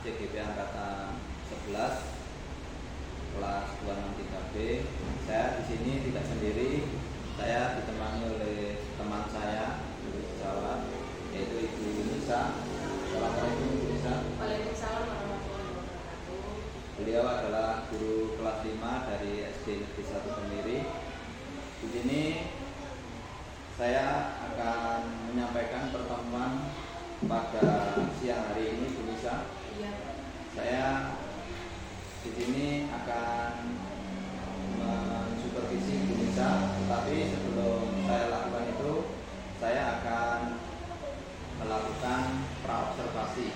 CGP angkatan 11 kelas 263B. Saya di sini tidak sendiri, saya ditemani oleh teman saya guru pesawat, yaitu Ibu Nisa. Assalamualaikum Ibu Nisa. Waalaikumsalam warahmatullahi wabarakatuh. Beliau adalah guru kelas 5 dari SD Negeri 1 Kemiri. Di sini saya akan menyampaikan pertemuan pada siang hari ini, Bu Nisa. Iya. Saya di sini akan mensupervisi Bu Nisa, tetapi sebelum saya lakukan itu, saya akan melakukan praobservasi,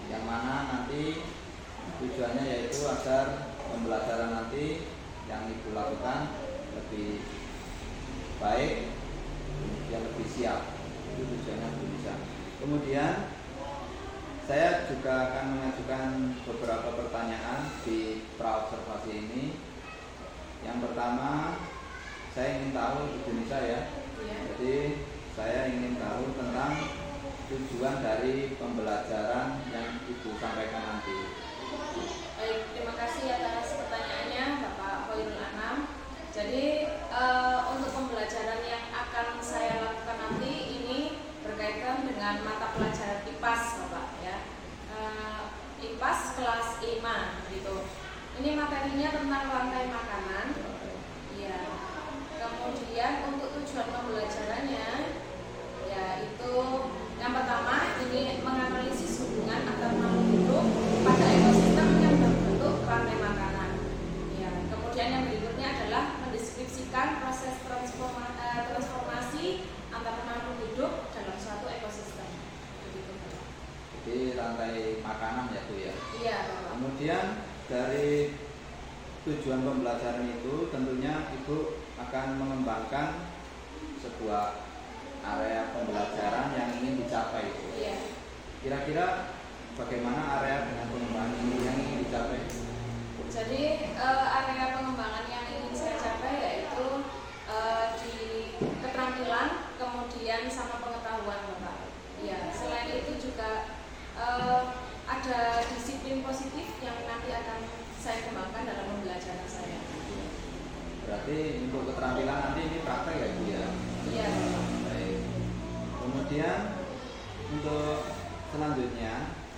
yang mana nanti tujuannya yaitu agar pembelajaran nanti yang Ibu lakukan lebih baik, yang lebih siap. Itu tujuannya Bu Nisa. Kemudian saya juga akan mengajukan beberapa pertanyaan di praobservasi ini. Yang pertama, saya ingin tahu Ibu Nisa ya. Jadi saya ingin tahu tentang tujuan dari pembelajaran yang Ibu sampaikan nanti. Baik, terima kasih atas pertanyaannya Bapak Khairul Anam. Jadi untuk pembelajaran yang akan saya lakukan nanti ini berkaitan dengan mata pelajaran IPAS, Bapak ya. IPAS kelas 5 gitu. Ini materinya tentang rantai makanan. Ya. Kemudian untuk tujuan pembelajarannya yaitu yang pertama ini menganalisis hubungan antar makhluk hidup pada ekosistem yang berbentuk rantai makanan. Ya. Kemudian yang berikutnya adalah mendeskripsikan proses transformasi antar makhluk hidup dalam suatu ekosistem. Begitu. Jadi rantai makanan ya Bu ya. Iya, Bapak. Kemudian dari tujuan pembelajaran itu tentunya Ibu akan mengembangkan sebuah area pembelajaran yang ingin dicapai. Iya. Kira-kira bagaimana area dengan pengembangan ini yang ingin dicapai? Jadi area pengembangan yang ingin saya capai yaitu di keterampilan, kemudian sama pengetahuan, Bapak. Ya, selain itu juga ada disiplin positif yang nanti akan saya kembangkan dalam pembelajaran saya. Berarti untuk keterampilan nanti ini praktek ya Bu ya? Iya. Baik. Kemudian untuk selanjutnya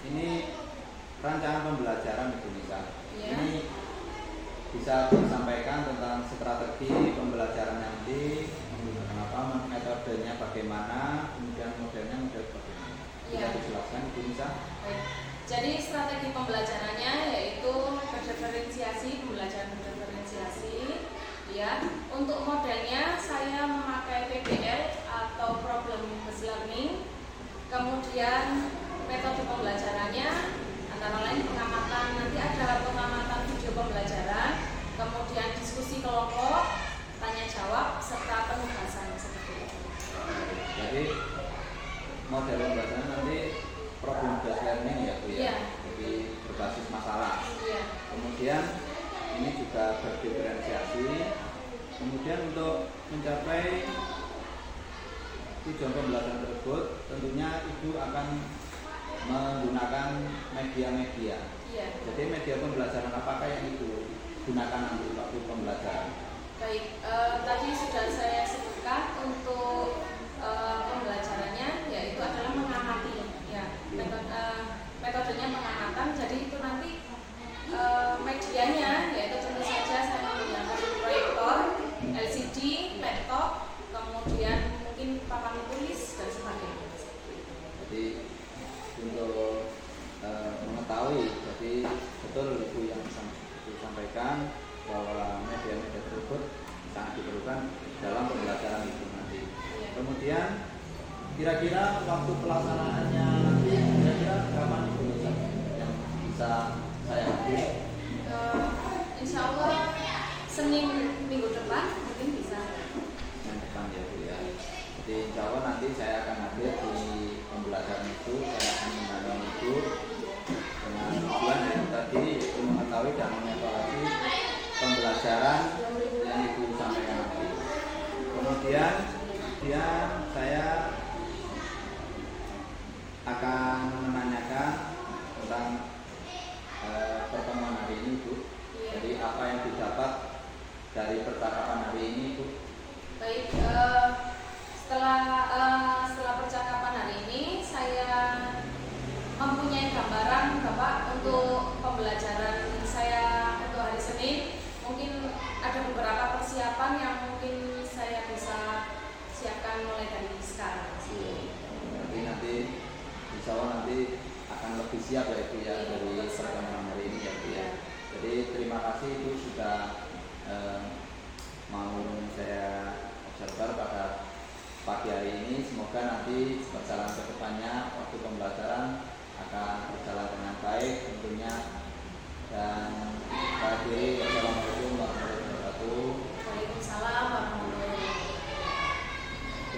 ini rancangan pembelajaran Ibu Nisa. Iya. Ini bisa disampaikan tentang strategi pembelajaran nanti, menggunakan metodenya bagaimana, kemudian modelnya model bagaimana. Bisa Iya. dijelaskan Ibu Nisa? Baik. Jadi strategi pembelajarannya yaitu berdiferensiasi, pembelajaran berdiferensiasi. Ya, untuk modelnya saya memakai PBL atau problem based learning. Kemudian metode pembelajarannya antara lain pengamatan, nanti ada pengamatan video pembelajaran, kemudian diskusi kelompok, tanya jawab serta penugasan seperti itu. Jadi model pembelajaran nanti problem based learning ya Bu ya. Iya. Jadi berbasis masalah. Iya. Kemudian ini juga berdiferensiasi. Kemudian untuk mencapai tujuan pembelajaran tersebut, tentunya Ibu akan menggunakan media-media. Iya. Jadi media pembelajaran apakah yang Ibu gunakan nanti waktu pembelajaran? Baik, tadi sudah saya sebutkan untuk pembelajarannya yaitu adalah mengamati. Ya, metodenya pengamatan. Jadi itu nanti medianya yaitu tentu saja saya menggunakan proyektor, LCD, laptop, kemudian mungkin papan tulis dan sebagainya. Jadi untuk mengetahui, jadi betul Ibu yang sampaikan bahwa media-media tersebut sangat diperlukan dalam pembelajaran itu nanti. Kemudian kira-kira waktu pelaksanaannya nanti kira-kira kapan Ibu yang bisa saya hadir? Insya Allah Senin minggu depan mungkin bisa. Yang depan ya Bu ya. Jadi insya Allah nanti saya akan hadir di pembelajaran itu, saya akan mendampingi Ibu dengan tujuan yang tadi Ibu mengetahui dan mengevaluasi pembelajaran yang Ibu sampaikan nanti. Kemudian saya akan menanyakan tentang pertemuan hari ini, Bu. Iya. Jadi apa yang didapat dari percakapan hari ini, Bu? Baik, setelah percakapan hari ini saya mempunyai gambaran Bapak untuk pembelajaran saya untuk hari Senin. Mungkin ada beberapa persiapan yang mungkin saya bisa siapkan mulai dari sekarang. Nanti insya Allah nanti akan lebih siap ya Ibu ya dari pertemuan hari ini ya Bu ya. Jadi terima kasih Ibu sudah mau saya observer pada pagi hari ini. Semoga nanti perjalanan ke depannya waktu pembelajaran akan berjalan dengan baik tentunya. Dan akhiri wassalamualaikum warahmatullahi wabarakatuh. Waalaikumsalam warahmatullahi wabarakatuh.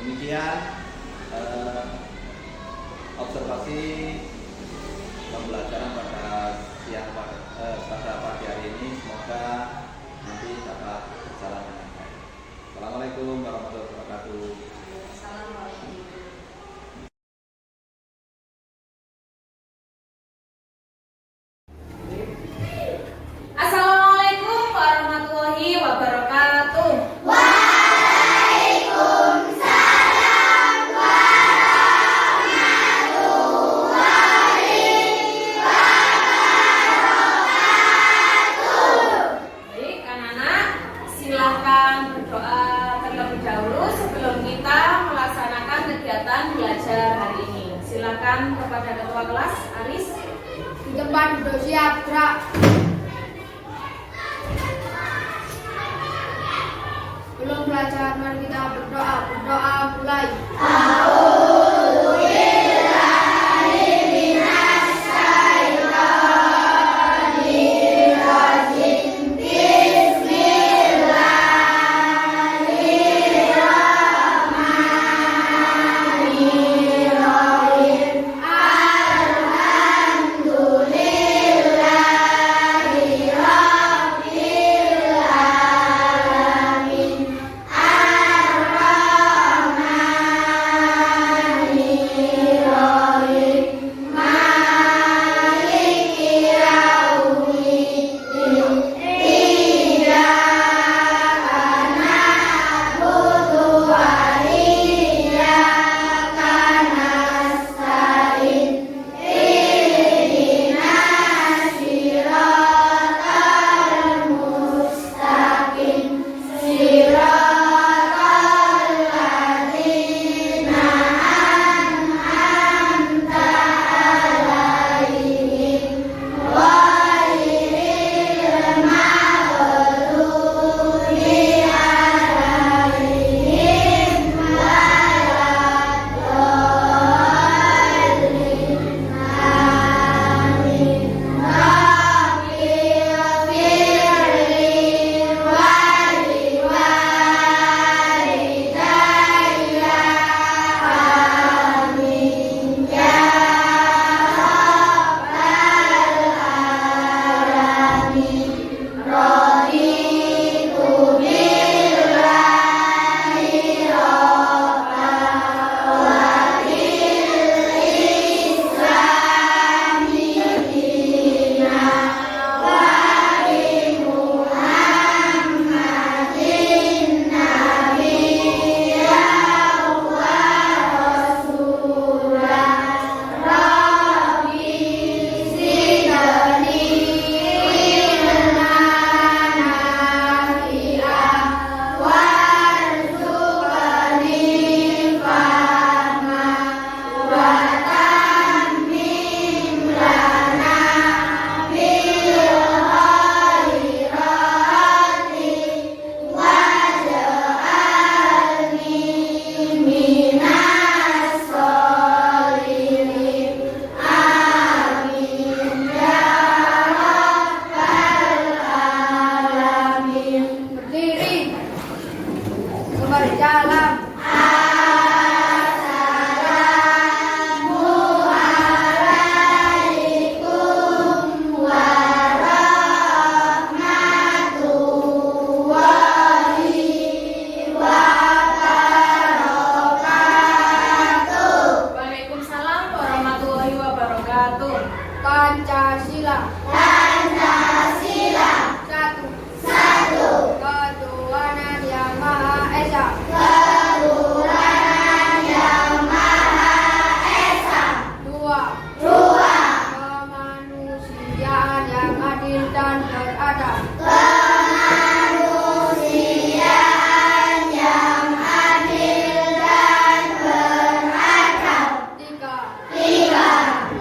Demikian observasi pembelajaran pada pagi hari ini, semoga nanti dapat berjalan dengan baik. Assalamualaikum warahmatullahi wabarakatuh. Assalamualaikum. Assalamualaikum warahmatullahi wabarakatuh. Baik, anak-anak, silahkan berdoa terlebih dahulu sebelum kita melaksanakan kegiatan belajar hari ini. Silakan kepada ketua kelas, Aris. Di tempat duduk siap, gerak. Belum belajar, mari kita berdoa. Berdoa mulai. Waalaikumsalam warahmatullahi wabarakatuh. Pancasila. Pancasila. Satu. Satu. Ketuhanan Yang Maha Esa. Ketuhanan Yang Maha Esa. Dua. Dua. Kemanusiaan yang adil dan beradab. Kemanusiaan yang adil dan beradab. Tiga. Tiga.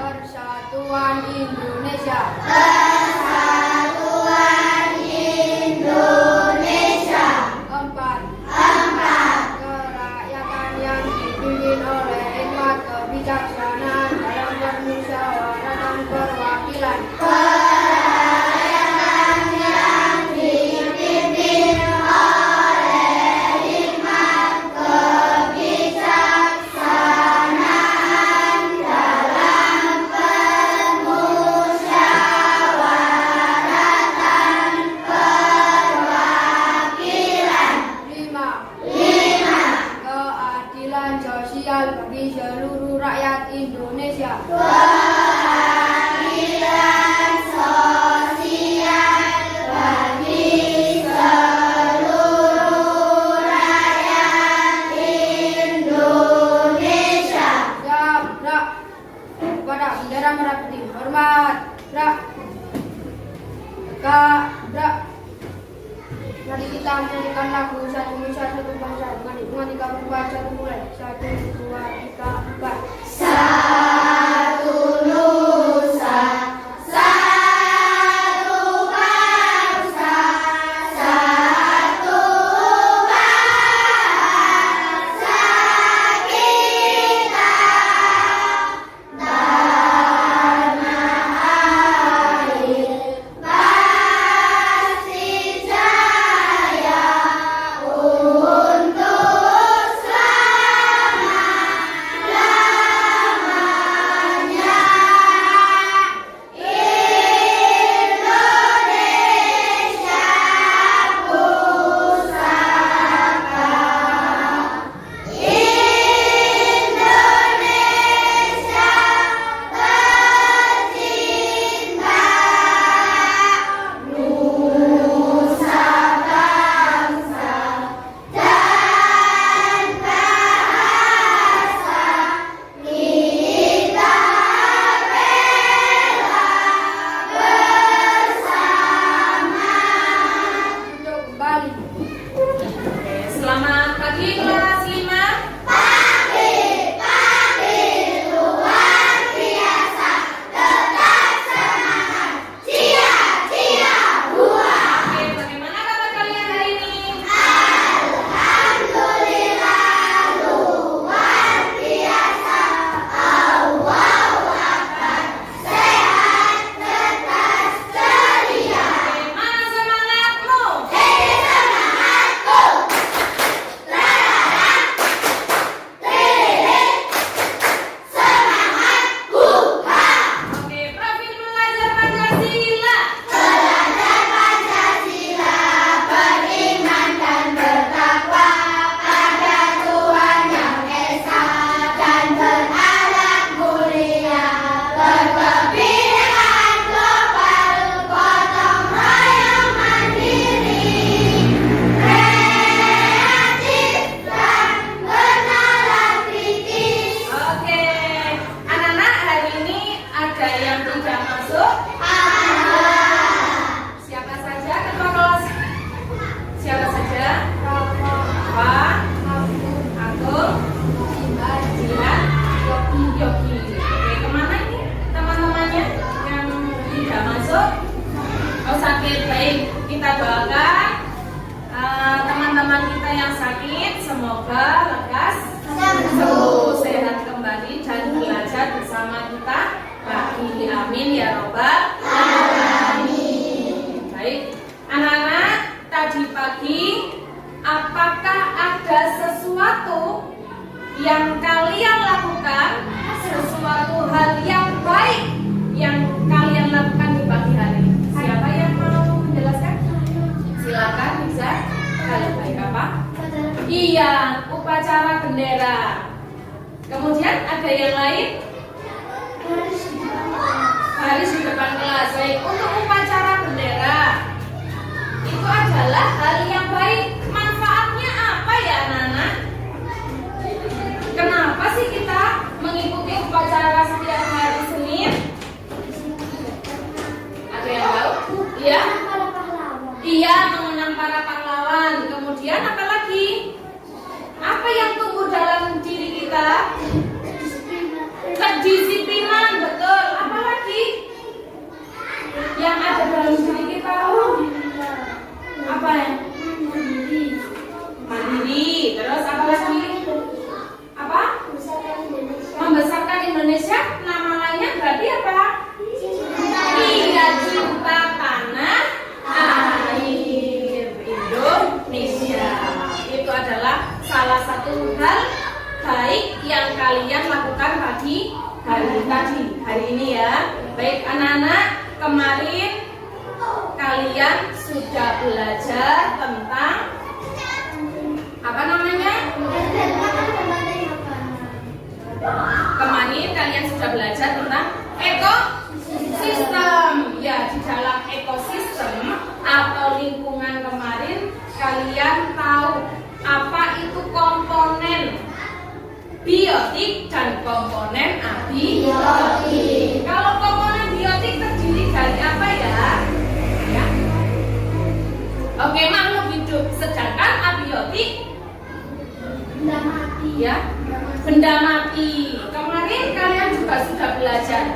Persatuan Indonesia. Persatuan Indonesia. Empat. Empat. Kerakyatan yang dipimpin oleh hikmat kebijaksanaan dalam permusyawaratan perwakilan. Kerakyatan yang dipimpin oleh hikmat kebijaksanaan dalam permusyawaratan perwakilan. Lima. Lima. Keadilan sosial bagi seluruh rakyat Indonesia. Keadilan sosial bagi seluruh rakyat Indonesia. Siap, gerak. Kepada bendera merah putih. Hormat, gerak. Tegak, gerak. Mari kita menyanyikan lagu Satu Nusa Satu Bangsa dengan hitungan 3 4 1 mulai. 1, 2, 3, 4. Satu nusa, satu bangsa, satu bahasa kita. Tanah air pasti jaya untuk selama-lamanya. Indonesia pusaka, Indonesia tercinta, nusa bangsa dan bahasa kita bela bersama. Untuk kembali. Selamat pagi kelas 5. Pagi, pagi luar biasa, tetap semangat, cia, cia, buah. Oke, bagaimana kabar kalian hari ini? Alhamdulillah luar biasa. Allah Akbar, sehat, cerdas, ceria. Oke, mana semangatmu? Ini semangatku. Tralala, tiririt, semangatku. Ha. Oke, profil belajar Pancasila. Belajar Pancasila, beriman dan bertakwa pada Tuhan Yang Esa dan berakhlak mulia, berkebinekaan global, gotong royong mandiri, kreatif dan bernalar kritis. Oke, anak-anak hari ini ada yang tidak masuk. Siapa saja ketua kelas? Siapa saja? Pak, Agung, Jihan, Yogi. Oke, kemana ini teman-temannya yang tidak masuk? Oh, sakit. Baik, kita doakan teman-teman kita yang sakit semoga lekas sembuh, sehat kembali dan belajar bersama kita lagi. Amin ya robbal alamin. Baik, anak-anak, tadi pagi apakah ada sesuatu yang kalian lakukan, sesuatu hal yang baik yang kalian lakukan di pagi hari? Siapa yang mau menjelaskan? Silakan bisa. Hal baik apa? Iya, upacara bendera. Kemudian ada yang lain? Hari Baik, untuk upacara bendera itu adalah hal yang baik. Manfaatnya apa ya anak-anak? Kenapa sih kita mengikuti upacara setiap hari Senin? Ada yang tahu? Iya? Iya, mengenang para pahlawan. Kemudian apa lagi? Apa yang tumbuh dalam diri kita? Kedisiplinan, betul. Apa lagi? Yang ada dalam diri kita? Apa ya? Mandiri. Terus apa lagi? Apa? Membesarkan Indonesia. Nama lainnya berarti apa? Iya, cinta tanah air Indonesia. Itu adalah salah satu hal baik yang kalian lakukan pagi hari ini ya. Baik anak-anak, kemarin kalian sudah belajar tentang apa namanya? Kemarin kalian sudah belajar tentang ekosistem. Ya, di dalam ekosistem atau lingkungan kemarin kalian tahu apa itu komponen biotik dan komponen abiotik. Kalau komponen biotik terdiri dari apa ya? Ya. Oke, makhluk hidup. Sedangkan abiotik Benda mati. ya, benda mati. Kemarin kalian juga sudah belajar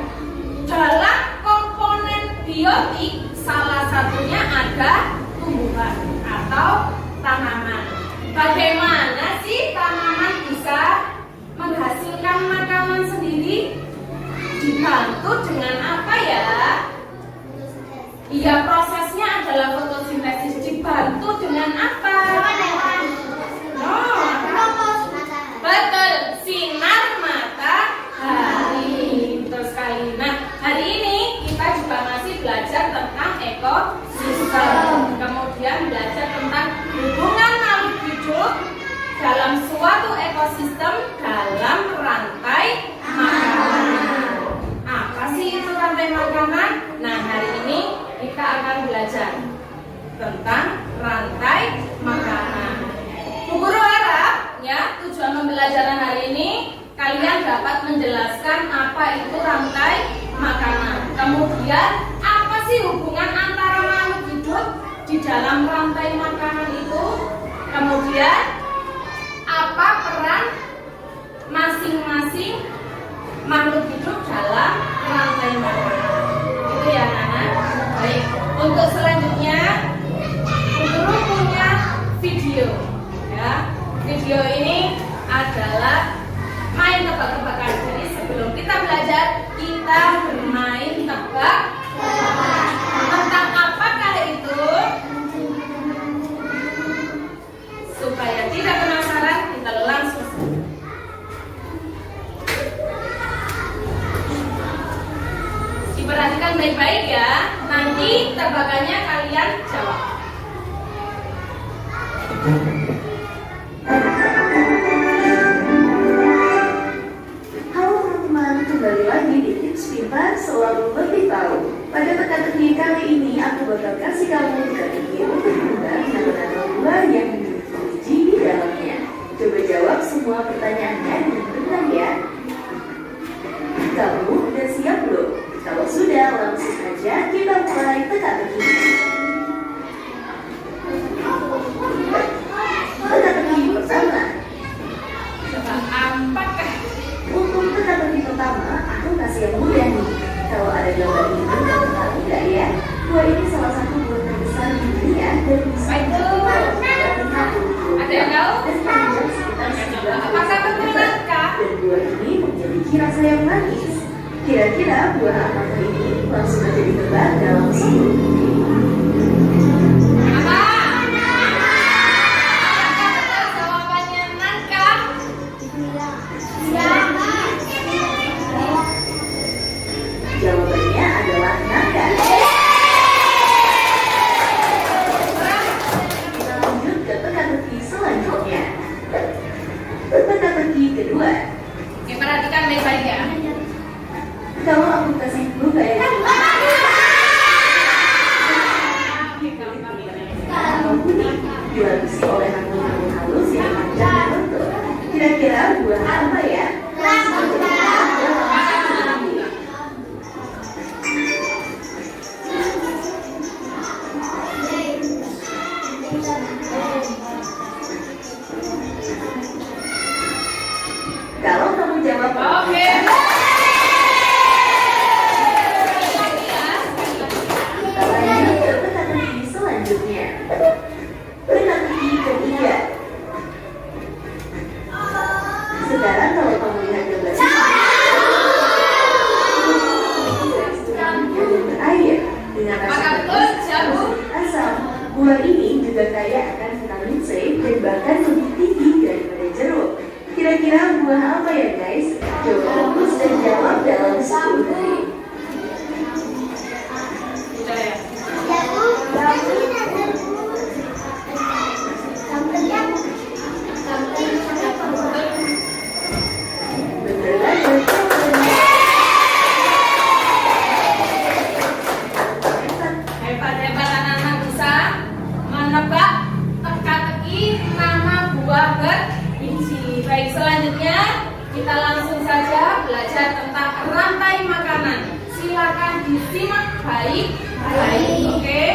dalam komponen biotik salah satunya ada tumbuhan atau tanaman. Bagaimana sih tanaman bisa menghasilkan makanan sendiri? Dibantu dengan apa ya? Iya, prosesnya adalah fotosintesis. Dibantu dengan apa? Betul, sinar matahari. Betul sekali. Nah, hari ini kita juga masih belajar tentang ekosistem. Kemudian belajar tentang hubungan makhluk hidup dalam suatu ekosistem dalam rantai makanan. Apa sih itu rantai makanan? Nah, hari ini kita akan belajar tentang rantai makanan. Bu Guru harap ya, tujuan pembelajaran hari ini kalian dapat menjelaskan apa itu rantai makanan. Kemudian apa sih hubungan antara makhluk hidup di dalam rantai makanan itu? Kemudian apa peran masing-masing makhluk hidup dalam rantai makanan? Itu ya anak-anak. Baik, untuk selanjutnya Guru punya video. Ya, video ini adalah main tebak-tebakan. Jadi sebelum kita belajar, kita bermain tebak-tebakan. Tentang apakah itu? Supaya tidak penasaran, kita langsung. Diperhatikan baik-baik ya. Nanti tebakannya kalian jawab. Halo teman-teman, kembali lagi di Tips Pintar Selalu Lebih Tahu. Pada teka-teki kali ini aku bakal kasih kamu teka-teki untuk menebak nama-nama buah yang memiliki biji di dalamnya. Coba jawab semua pertanyaannya dengan benar ya. Kamu udah siap belum? Kalau sudah, langsung aja kita mulai teka-teki. Teka-teki pertama. Apakah? Untuk teka-teki pertama, aku kasih yang mudah nih. Kalau ada gambar ini, kamu tahu nggak ya? Buah ini salah satu buah terbesar di dunia dan bisa mencapai 50 Ada yang tahu? dan panjang sekitar 90 Apakah betul meter. kah? Dan buah ini memiliki rasa yang manis. Kira-kira buah apa ini? Langsung aja ditebak dalam 10 detik. Apa? Apakah betul jawabannya nangka? Jawabannya adalah nangka. Kita lanjut ke teka-teki selanjutnya. Teka-teki kedua. Oke, perhatikan baik-baik ya. Kalau aku kasih clue kayak Buah ini juga kaya akan vitamin C dan bahkan lebih tinggi daripada jeruk. Kira-kira buah apa ya guys? Coba fokus dan jawab dalam 10 detik. Udah ya. Ya Bu, ini ada Bu. Sampai Bener banget. Hebat-hebat anak-anak bisa menebak teka-teki nama buah berbiji. Baik, selanjutnya kita langsung saja belajar tentang rantai makanan. Silakan disimak baik-baik, oke?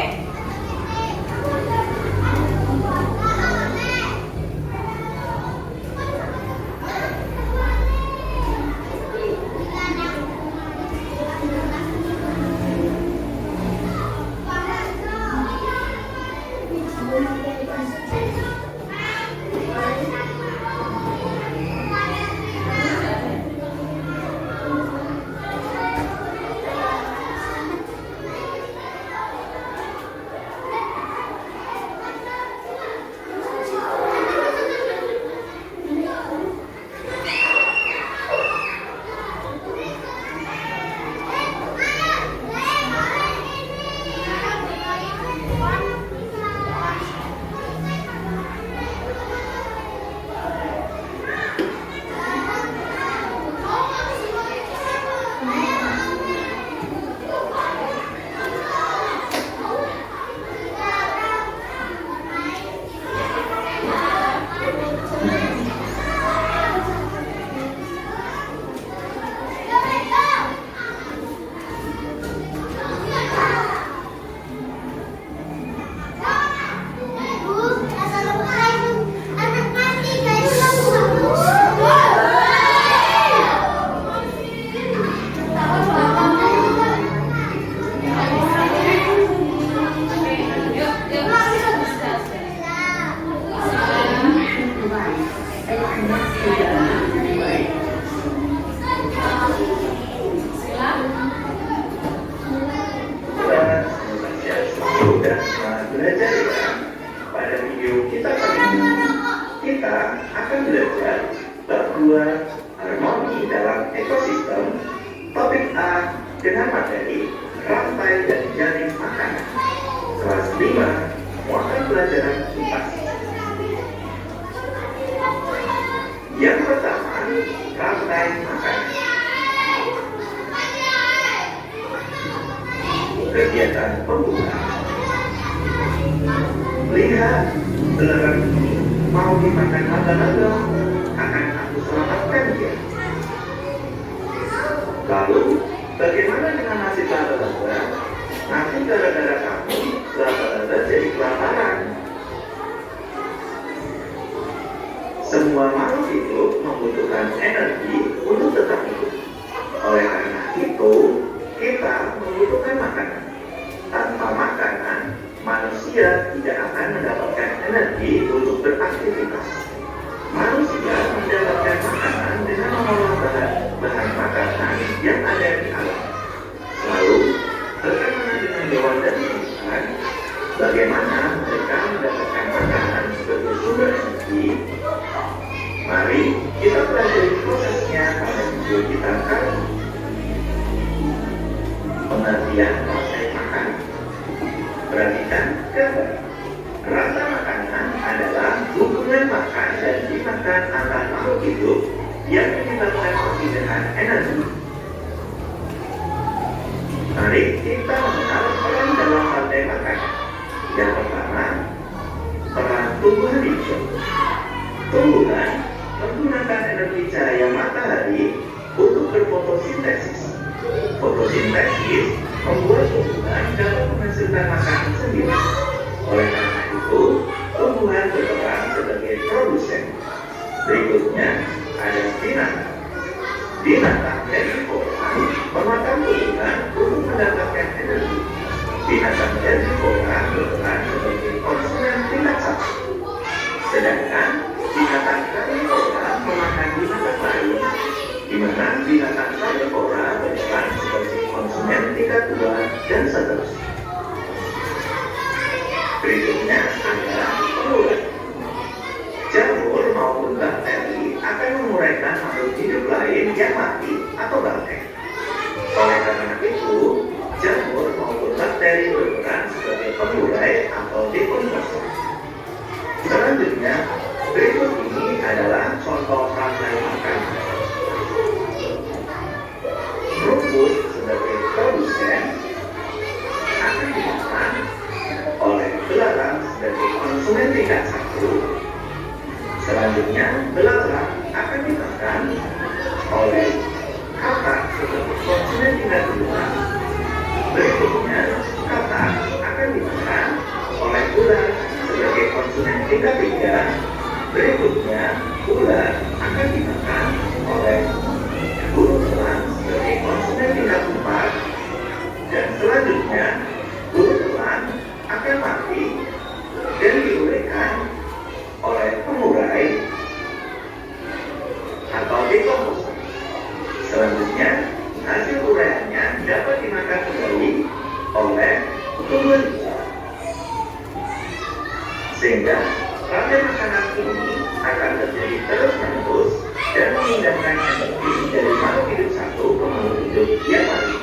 Belajar ya. Pada video kita kali ini kita akan belajar bab 2 harmoni dalam ekosistem. Topik A dengan materi rantai dan jaring makanan. Kelas 5 muatan pelajaran IPA. Yang pertama, rantai makanan. Kegiatan pembuka. Lihat, belerang ini mau dimakan naga-naga. Akan aku selamatkan dia. Lalu, bagaimana dengan nasib naga-naga? Nanti gara-gara kamu, naga-naga jadi kelaparan. Semua makhluk hidup membutuhkan energi untuk tetap hidup. Oleh karena itu, kita membutuhkan makanan. Tanpa makanan, manusia tidak akan mendapatkan energi untuk beraktivitas. Manusia mendapatkan makanan dengan mengolah bahan makanan yang ada di alam. Lalu, bagaimana dengan hewan dan tumbuhan? Bagaimana mereka mendapatkan makanan sebagai sumber energi? Mari kita pelajari prosesnya pada video kita kali ini. Pengertian rantai makanan. Perhatikan gambar. Rantai makanan adalah hubungan makan dan dimakan antar makhluk hidup yang menyebabkan perpindahan energi. Mari kita mengenal peran dalam rantai makanan. Yang pertama, peran tumbuhan hijau. Tumbuhan menggunakan energi cahaya matahari untuk berfotosintesis. Fotosintesis membuat tumbuhan dapat menghasilkan makanan sendiri. Oleh karena itu, tumbuhan berperan sebagai produsen. Berikutnya ada binatang. Binatang herbivora memakan tumbuhan untuk mendapatkan energi. Binatang herbivora berperan sebagai konsumen tingkat 1. Sedangkan binatang karnivora memakan binatang lain, di mana binatang karnivora berperan sebagai konsumen tingkat 2 dan seterusnya. Berikutnya Berikutnya, kata akan dimakan oleh ular sebagai konsumen tingkat 3. Berikutnya, ular akan dimakan oleh burung elang sebagai konsumen tingkat 4. Dan selanjutnya, burung elang akan mati dan diuraikan oleh pengurai atau dekomposer. Selanjutnya, hasil uraiannya dapat dimakan kembali oleh tumbuhan liar. Sehingga rantai makanan ini akan terjadi terus-menerus dan memindahkan energi dari makhluk hidup satu ke makhluk hidup yang lain.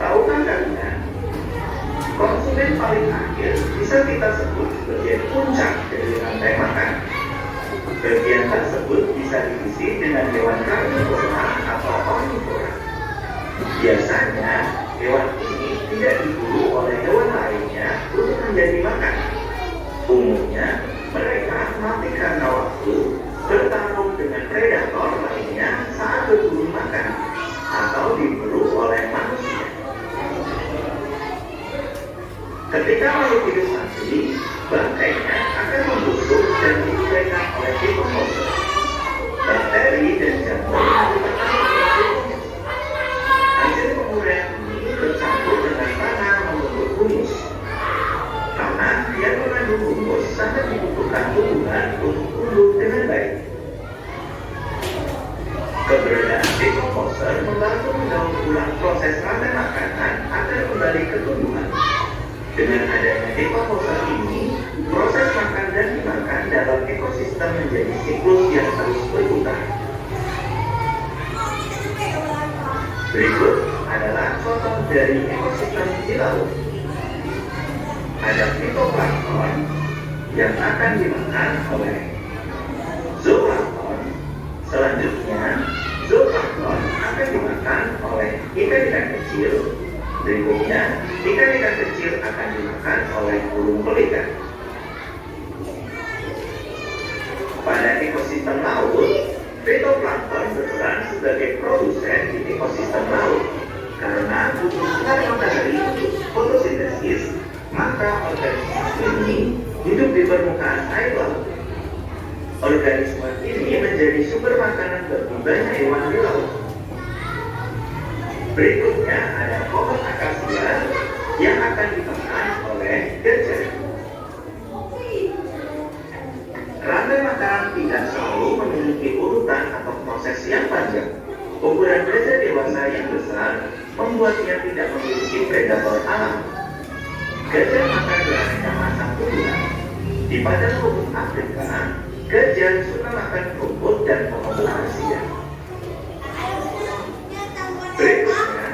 Tahukah kalian, konsumen paling akhir bisa kita sebut sebagai puncak dari rantai makan. Bagian tersebut bisa diisi dengan hewan karnivora atau omnivora. Biasanya, hewan ini tidak diburu oleh hewan lainnya untuk menjadi makanan. Umumnya, mereka mati karena waktu bertarung dengan predator lainnya saat berburu makan atau diburu oleh manusia. Ketika makhluk hidup mati, bangkainya akan membusuk dan diuraikan oleh dekomposer. Bakteri dan jamur merupakan dekomposer. Hasil penguraian ini bercampur dengan tanah membentuk humus. Tanah yang mengandung humus sangat dibutuhkan tumbuhan untuk tumbuh dengan baik. Keberadaan dekomposer membantu mendaur ulang proses rantai makanan agar kembali ke tumbuhan. Dengan adanya dekomposer ini, proses makan dan dimakan dalam ekosistem menjadi siklus yang terus berputar. Berikut adalah contoh dari ekosistem di laut. Ada fitoplankton yang akan dimakan oleh zooplankton. Selanjutnya, zooplankton akan dimakan oleh ikan-ikan kecil. Berikutnya, ikan-ikan kecil akan dimakan oleh burung pelikan. Pada ekosistem laut, fitoplankton berperan sebagai produsen di ekosistem laut. Karena butuh sinar matahari untuk fotosintesis, maka organisme ini hidup di permukaan air laut. Organisme ini menjadi sumber makanan bagi banyak hewan di laut. Berikutnya ada pohon akasia yang akan dimakan oleh gajah. Rantai makanan tidak selalu memiliki urutan atau proses yang panjang. Ukuran gajah dewasa yang besar membuatnya tidak memiliki predator alam. Gajah makan beraneka macam tumbuhan. Di padang rumput Afrika, gajah suka makan rumput dan pohon akasia. Berikutnya,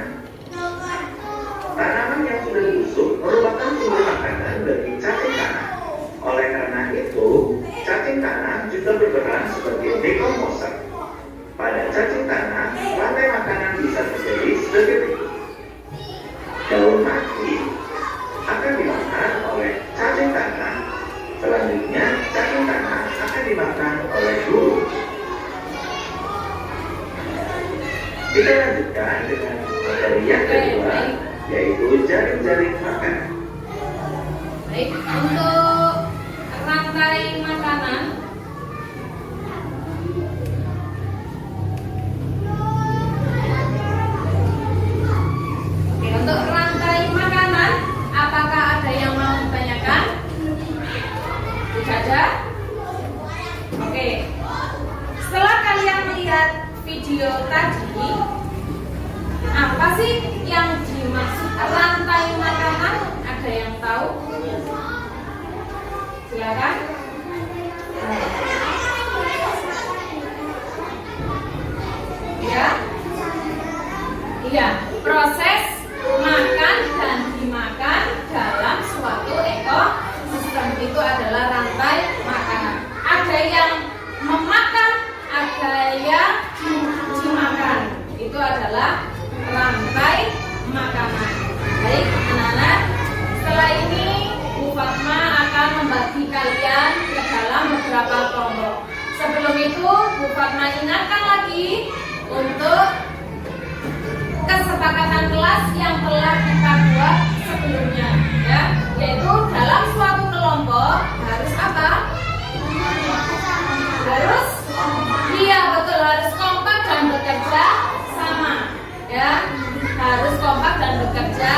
tanaman yang sudah busuk merupakan sumber makanan bagi cacing tanah. Oleh karena itu, cacing tanah juga berperan sebagai dekomposer. Pada cacing tanah, rantai makanan bisa terjadi sebagai berikut. Daun mati akan dimakan oleh cacing tanah. Selanjutnya, cacing tanah akan dimakan oleh burung. Kita lanjutkan dengan materi yang kedua, yaitu jaring-jaring makanan. Baik, untuk rantai makanan, oke, untuk rantai makanan, apakah ada yang mau ditanyakan? Tidak ada? Oke, setelah kalian melihat video tadi, apa sih yang dimaksud rantai makanan? Ada yang tahu? Silakan. Ya, iya, proses makan dan dimakan dalam suatu ekosistem itu adalah rantai makanan. Ada yang memakan, ada yang dimakan. Itu adalah rantai makanan. Baik, anak-anak, setelah ini Bu Fatma akan membagi kalian ke dalam beberapa kelompok. Sebelum itu, Bu Fatma ingatkan lagi untuk tugas yang telah kita buat sebelumnya, ya, yaitu dalam suatu kelompok harus apa? Harus, iya betul, harus kompak dan bekerja sama, ya, harus kompak dan bekerja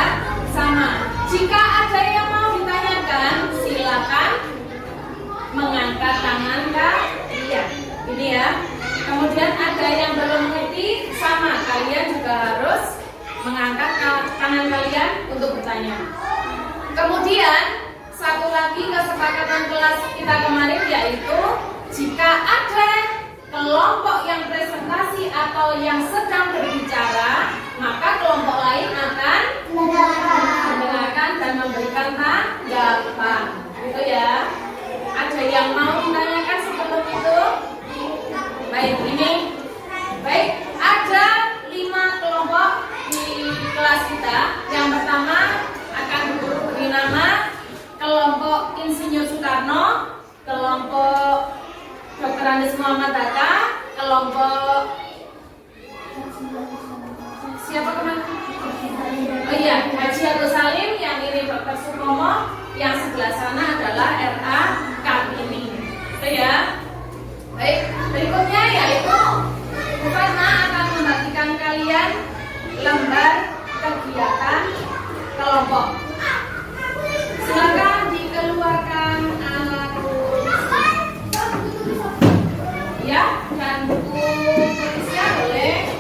sama. Jika ada yang mau ditanyakan, silakan mengangkat tangan kalian. Ini ya. Kemudian ada yang belum mengerti, sama, kalian juga harus mengangkat tangan kalian untuk bertanya. Kemudian satu lagi kesepakatan kelas kita kemarin yaitu jika ada kelompok yang presentasi atau yang sedang berbicara, maka kelompok lain akan mendengarkan dan memberikan tanggapan. Gitu ya. Ada yang mau ditanyakan sebelum itu? Baik, ini. Baik, ada 5 kelompok di kelas kita. Yang pertama akan beri nama kelompok Insinyur Soekarno, kelompok Dr. Andes Muhammad Hatta, kelompok siapa kemarin? Oh iya, Haji Agus Salim, yang ini Dr. Supomo, yang sebelah sana adalah RA Kartini. Itu ya. Baik, berikutnya yaitu Bu Fatma akan membagikan kalian lembar kegiatan kelompok. Silakan dikeluarkan alat tulis. Ya, dan buku tulisnya boleh.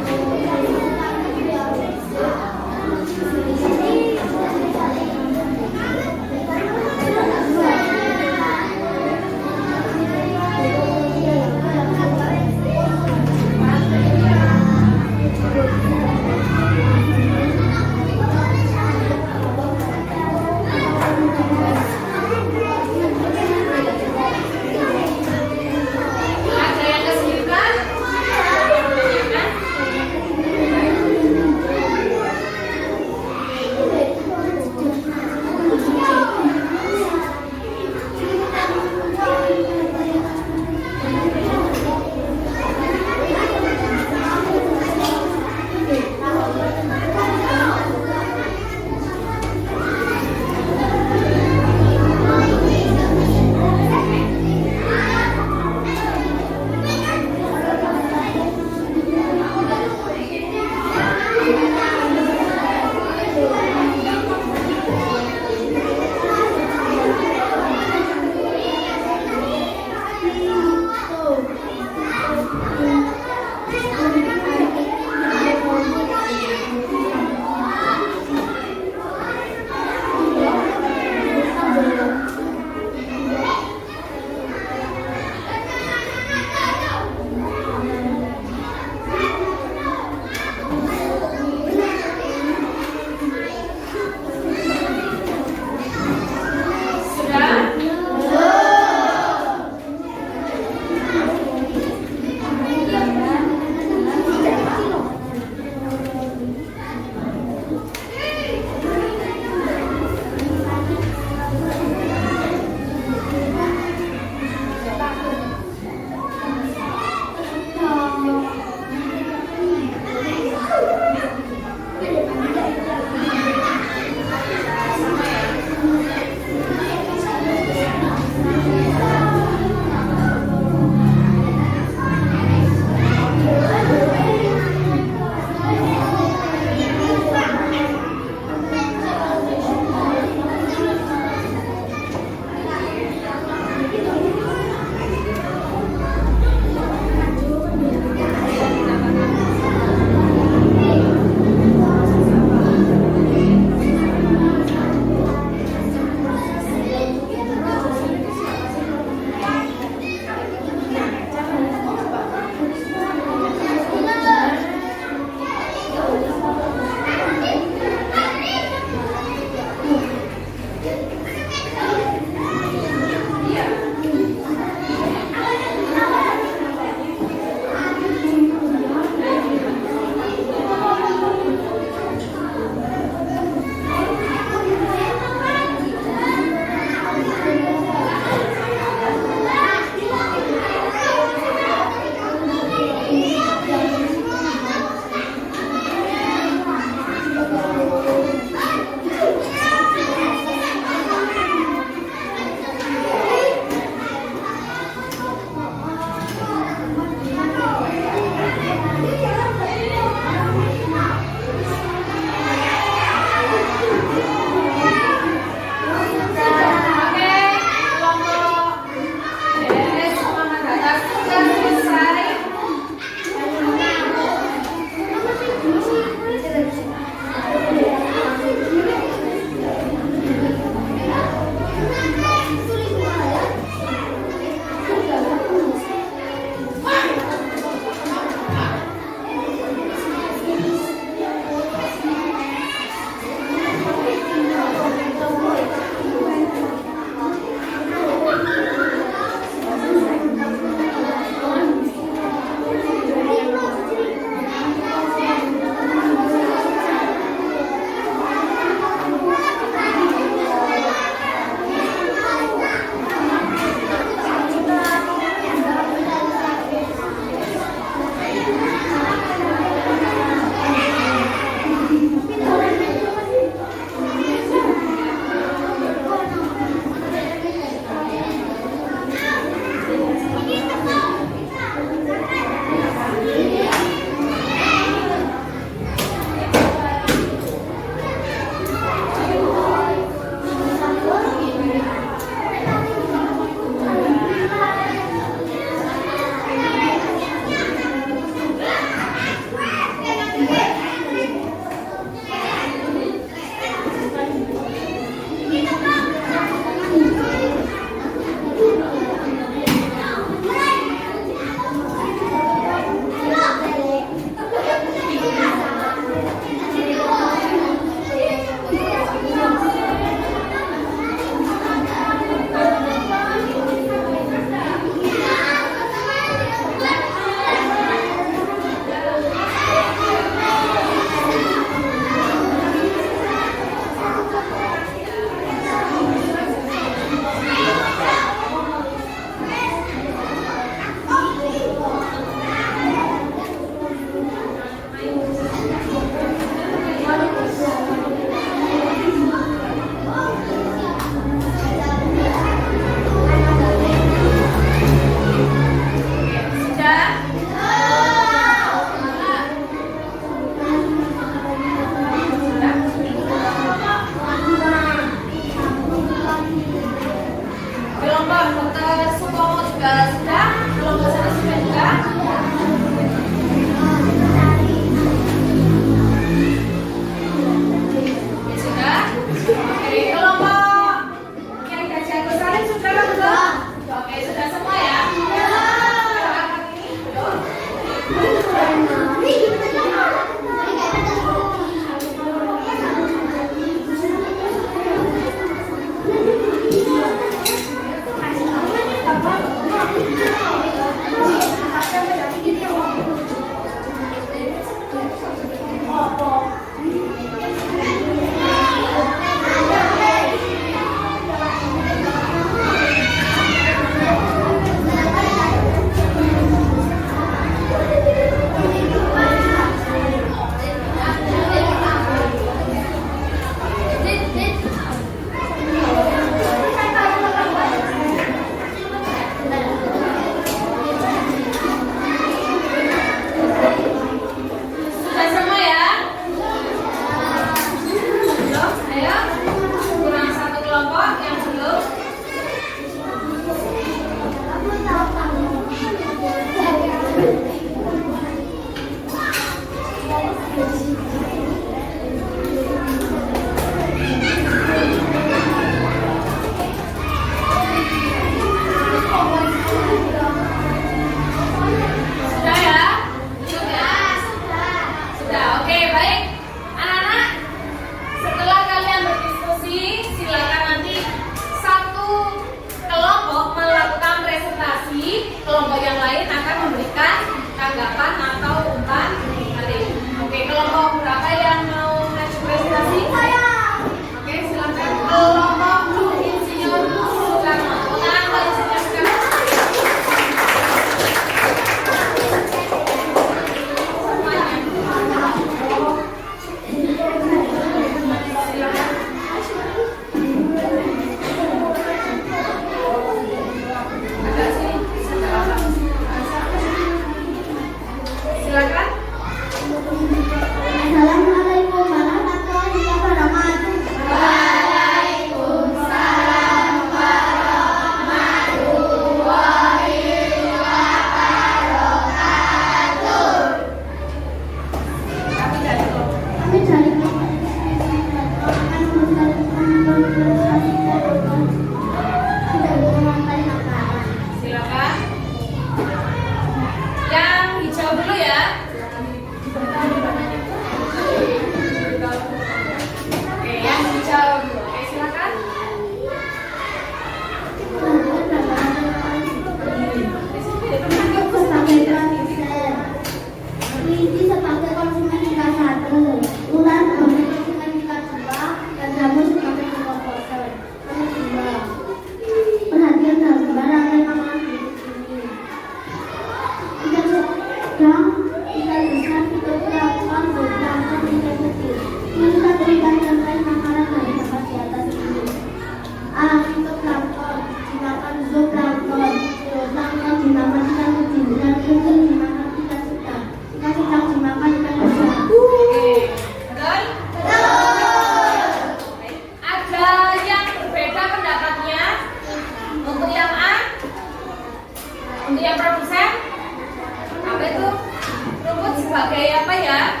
sebagai apa ya?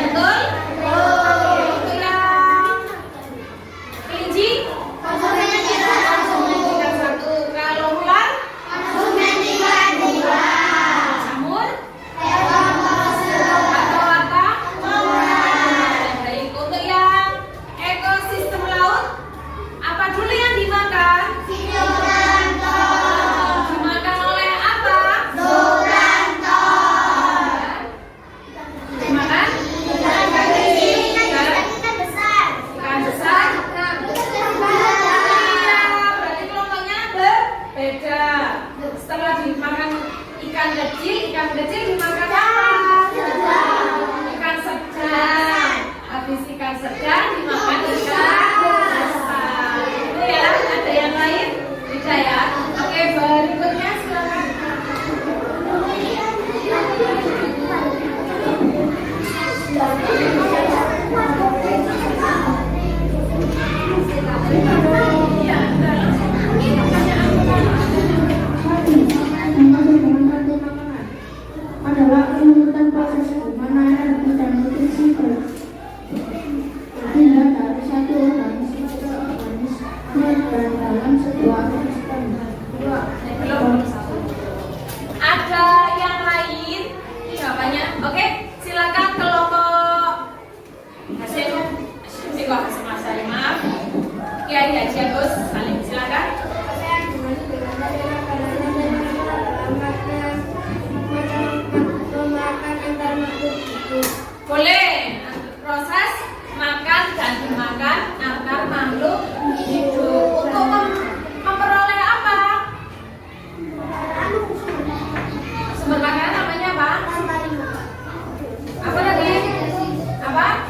Betul? Untuk yang kelinci? Konsumen satu. Kalau ular? Jamur? Atau apa? Baik. Untuk yang ekosistem laut, apa dulu yang dimakan? Dimakan oleh apa? Dimakan? Ikan besar? Iya, berarti kelompoknya berbeda. Setelah dimakan ikan kecil dimakan apa? Ikan sedang. Habis ikan sedang dimakan ikan besar. Itu ya, ada yang lain? Tidak ya? Oke, berikutnya silakan. Adalah urutan proses di mana energi dan nutrisi berpindah dari satu organisme ke organisme dan dalam sebuah sistem. Ada yang lain jawabannya? Oke, silakan kelompok hasil Mas Salim, maaf. Kiai Haji Agus Salim, silakan. Boleh proses makan dan dimakan antar makhluk hidup untuk memperoleh apa? Sumber makanan namanya apa? Apa tadi? Apa?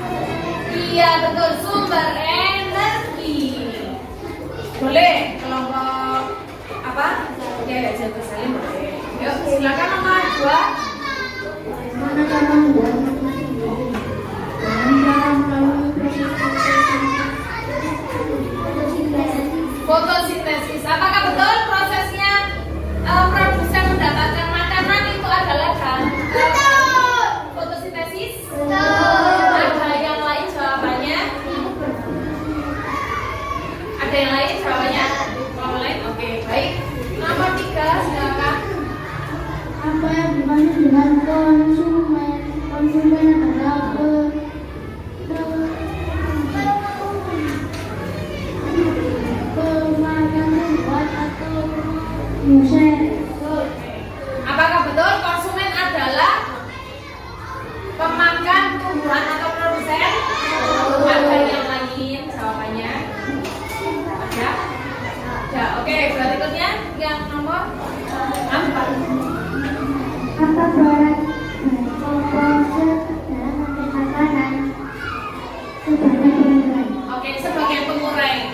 Iya betul, sumber energi. Boleh kelompok apa? Oke, Haji Agus Salim boleh. Yuk silakan nomor 2. Mana cara membuat nutrisi hidup? Dengan cara melalui proses Fotosintesis. Apakah betul prosesnya produsen mendapatkan makanan itu adalah fotosintesis? Ada yang lain jawabannya? Ada yang lain jawabannya? Kalau lain, oke, baik. Nomor 3, silakan. apa yang dimaksud dengan konsumen? Konsumen adalah pemakan tumbuhan atau user. Apakah betul konsumen adalah pemakan tumbuhan atau produsen? Ada yang lain jawabannya? Ada? Ya, oke, berikutnya yang nomor 4. Apa barang komposer dalam makanan sebagai pengurai? Oke, sebagai pengurai.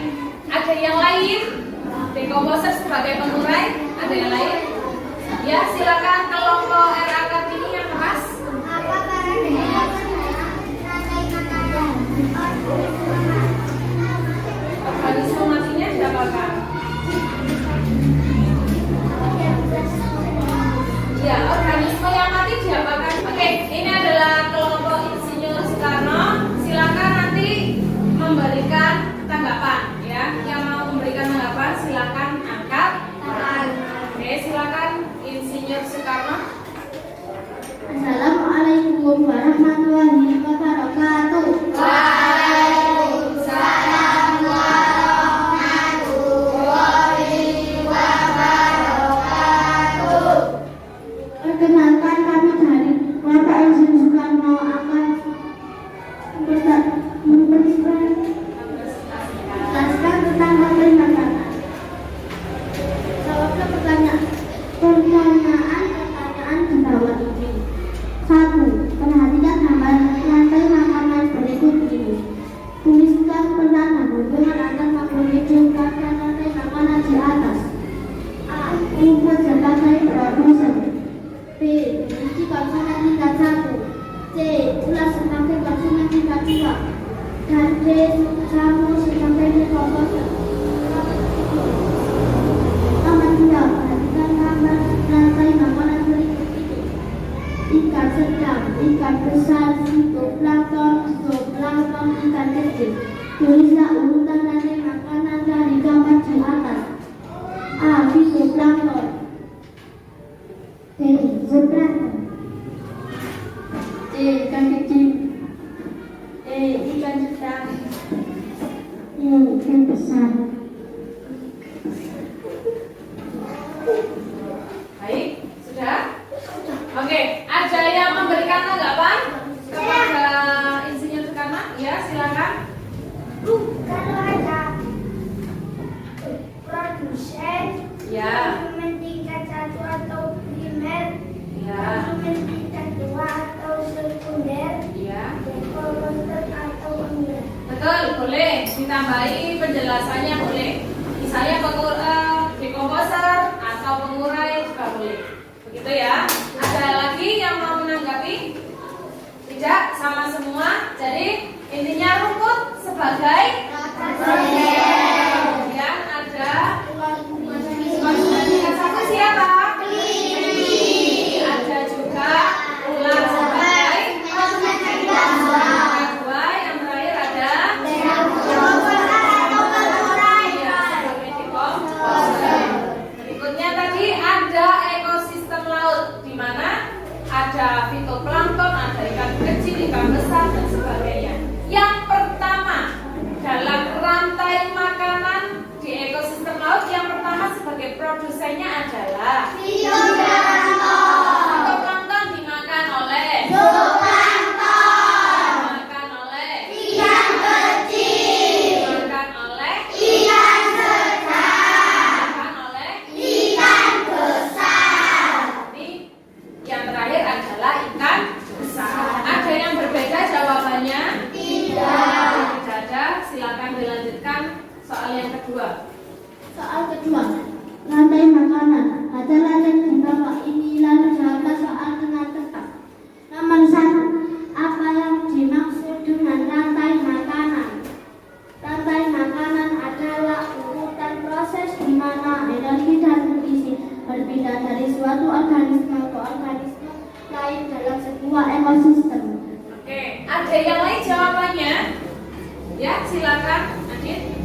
Ada yang lain? Dekomposer sebagai pengurai? Ada yang lain? Ya, silakan kelompok RAK ini yang keras. Apa barang dalam rantai makanan? Organisme matinya siapakah? Ya, organisme yang mati diapakan? Oke, ini adalah kelompok Insinyur Soekarno. Silakan nanti memberikan tanggapan ya. Yang mau memberikan tanggapan silakan angkat tangan. Oke, silakan Insinyur Soekarno. Assalamualaikum warahmatullahi wabarakatuh. Waalaikumsalam warahmatullahi wabarakatuh. Perkenalkan kami dari Bapak Insinyur Soekarno akan mempresentasikan tentang rantai makanan. Jawablah pertanyaan di bawah ini. 1. Perhatikan gambar rantai makanan berikut ini. Tuliskan pertanyaan hubungan antar makhluk hidup pada rantai makanan di atas. A. Input sebagai produsen. B. Biji konsumen tingkat 1. C. Ulas sebagai konsumen tingkat 2. Dan D. Jamur sebagai dekomposer. Nomor 2. Perhatikan gambar rantai makanan berikut ini. Ikan Tulislah urutan rantai makanan dari gambar di atas. A. Fitoplankton. B. Zooplankton. C. Ikan kecil. D. Ikan sedang. E. Ikan besar. Baik, sudah? Oke, ada yang memberikan tanggapan kepada Insinyur Karna? Ya, silakan. Kalau ada produsen, Ya, konsumen tingkat 1 atau primer, ya, konsumen tingkat 2 atau sekunder, ya. dekoder atau enggak. Betul, boleh ditambahi penjelasannya, boleh. Misalnya dekomposer atau pengurai juga boleh. Begitu ya. Ada lagi yang mau menanggapi? Tidak, sama semua. Jadi intinya rumput sebagai kemudian ada konsumen tingkat 1 siapa? Ada juga ular sebagai konsumen tingkat 2. Yang terakhir ada berikutnya tadi ada ekosistem laut di mana ada fitoplankton, ada ikan kecil, ikan besar dan sebagainya. Yang pertama dalam rantai makanan di ekosistem laut, yang pertama sebagai produsennya adalah fitoplankton dimakan oleh dimakan oleh dimakan oleh dimakan oleh ini. Yang terakhir adalah ikan besar. Ada yang berbeda jawabannya? Tidak ada. Silakan dilanjutkan soal yang kedua. Soal kedua, rantai makanan. Ada rantai di bawah ini, lalu jawablah soal dengan tepat. Nomor 1, apa yang dimaksud dengan rantai makanan? Rantai makanan adalah urutan proses di mana energi dan nutrisi berpindah dari suatu organisme ke organisme lain dalam sebuah ekosistem. Oke, ada yang lain jawabannya? Ya, silakan, Adit.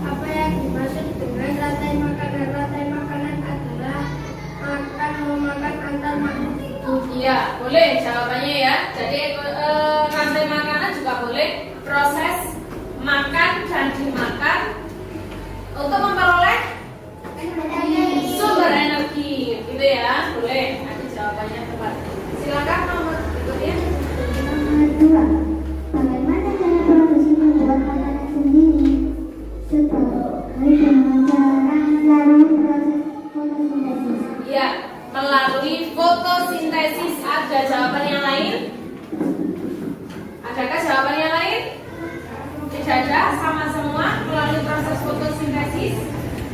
Apa yang dimaksud dengan rantai makanan? Rantai makanan adalah makan memakan antar makhluk hidup. Iya, boleh jawabannya ya. Jadi rantai makanan juga boleh proses makan dan dimakan untuk memperoleh sumber energi, gitu ya. Boleh. Nanti jawabannya tepat. Silakan nomor berikutnya. Nomor 2, bagaimana cara produksi membuat makanan sendiri? Sebagai dengan cara melalui proses fotosintesis. Iya, melalui fotosintesis. Ada jawaban yang lain? Adakah jawaban yang lain? Tidak ada, sama semua melalui proses fotosintesis.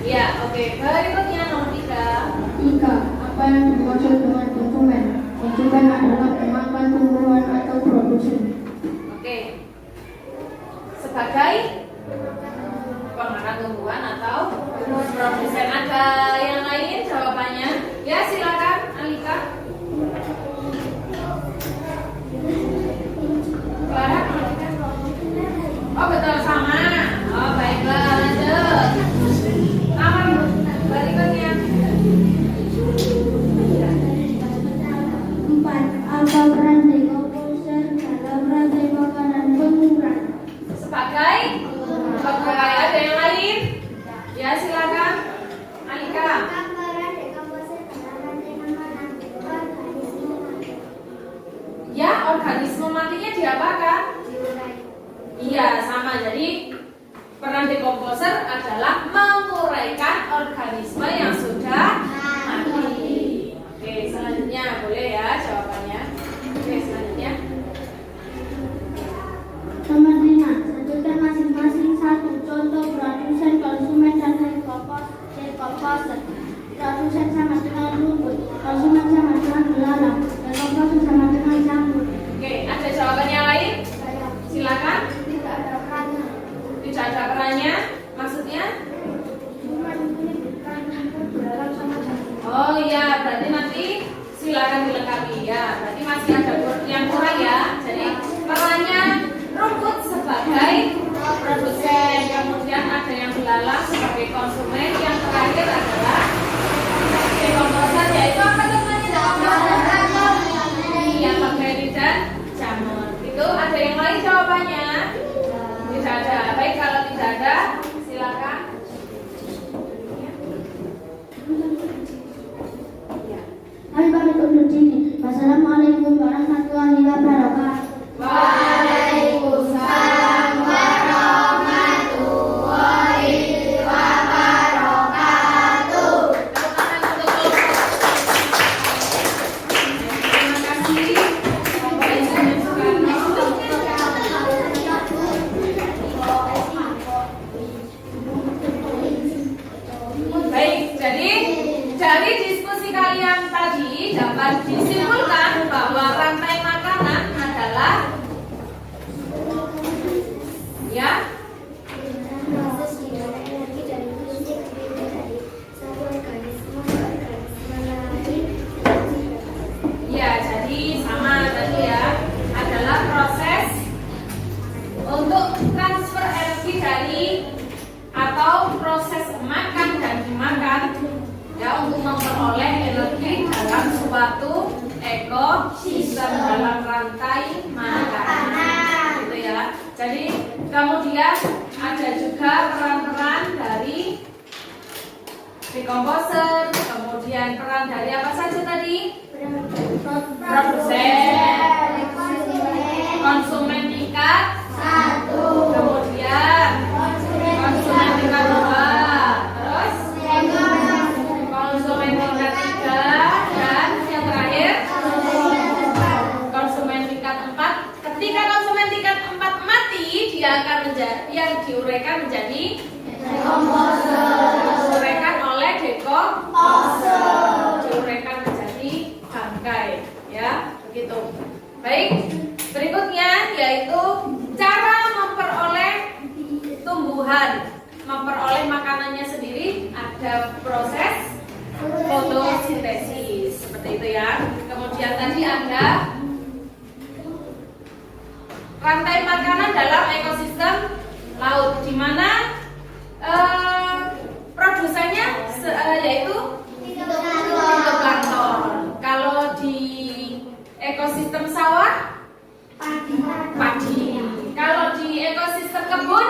Ya, oke. Berikutnya nomor 3. Apa yang dimaksud dengan konsumen? Konsumen adalah pemakan tumbuhan atau produsen. Oke. Sebagai pemakan tumbuhan atau produsen. Ada yang lain jawabannya? Ya, silakan Alika. Clara, oh betul, sama. Oh baiklah, lanjut. Nomor berikutnya. 4, apa peran dekomposer dalam rantai makanan pengurai? Sebagai pengurai. Ada yang lain? Ya, silakan Alika. Peran dekomposer dalam rantai makanan? Organisme mati. Ya, organisme matinya diapakan? Iya, sama. Jadi peran dekomposer adalah menguraikan organisme yang sudah mati. Oke, selanjutnya boleh ya jawabannya. Oke, selanjutnya. Nomor 5, sebutkan masing-masing satu contoh produsen, konsumen, dan dekomposer. Produsen sama dengan rumput, konsumen sama dengan belalang, dekomposer sama dengan jamur. Oke, ada jawaban yang lain? Silakan. Tidak ada perannya. Tidak ada perannya. Maksudnya? Cuma ini bukan dalam sama jamur. Oh iya, berarti nanti silakan dilengkapi ya. Berarti masih ada yang kurang ya. Jadi perannya rumput sebagai produsen. atau proses makan dan dimakan ya untuk memperoleh energi dalam suatu ekosistem dalam rantai makanan gitu ya. Jadi kemudian ada juga peran-peran dari decomposer, kemudian peran dari apa saja tadi? Produsen, konsumen tingkat 1, kemudian konsumen tingkat 2, terus konsumen tingkat 3, dan yang terakhir konsumen tingkat 4. Ketika konsumen tingkat 4 mati, dia akan menjadi yang diuraikan menjadi diuraikan oleh decomposer, diuraikan menjadi bangkai ya, begitu. Baik, berikutnya yaitu cara memperoleh tumbuhan, memperoleh makanannya sendiri. Ada proses fotosintesis seperti itu ya. Kemudian tadi ada rantai makanan dalam ekosistem laut, di mana produsennya yaitu fitoplankton. Kalau di ekosistem sawah padi. Kalau di ekosistem kebun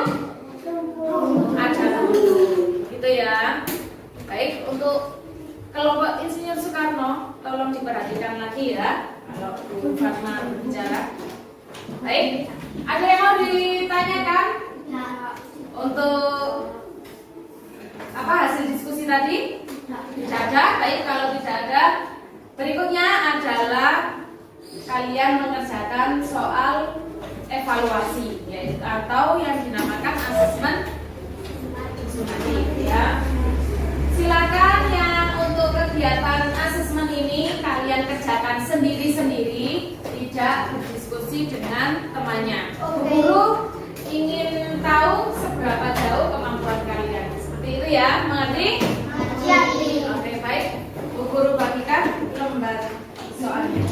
ada tumbuh, gitu ya. Baik, untuk kelompok Insinyur Soekarno tolong diperhatikan lagi ya kalau Bu Fatma berbicara. Baik, ada yang mau ditanyakan untuk apa hasil diskusi tadi? Tidak ada. Baik, kalau tidak ada, berikutnya adalah kalian mengerjakan soal evaluasi, yaitu atau yang dinamakan asesmen sumatif ya. Silakan yang untuk kegiatan asesmen ini kalian kerjakan sendiri-sendiri, tidak berdiskusi dengan temannya. Guru ingin tahu seberapa jauh kemampuan kalian. Seperti itu ya, mengerti? Oke, baik. Bu Guru bagikan lembar soalnya.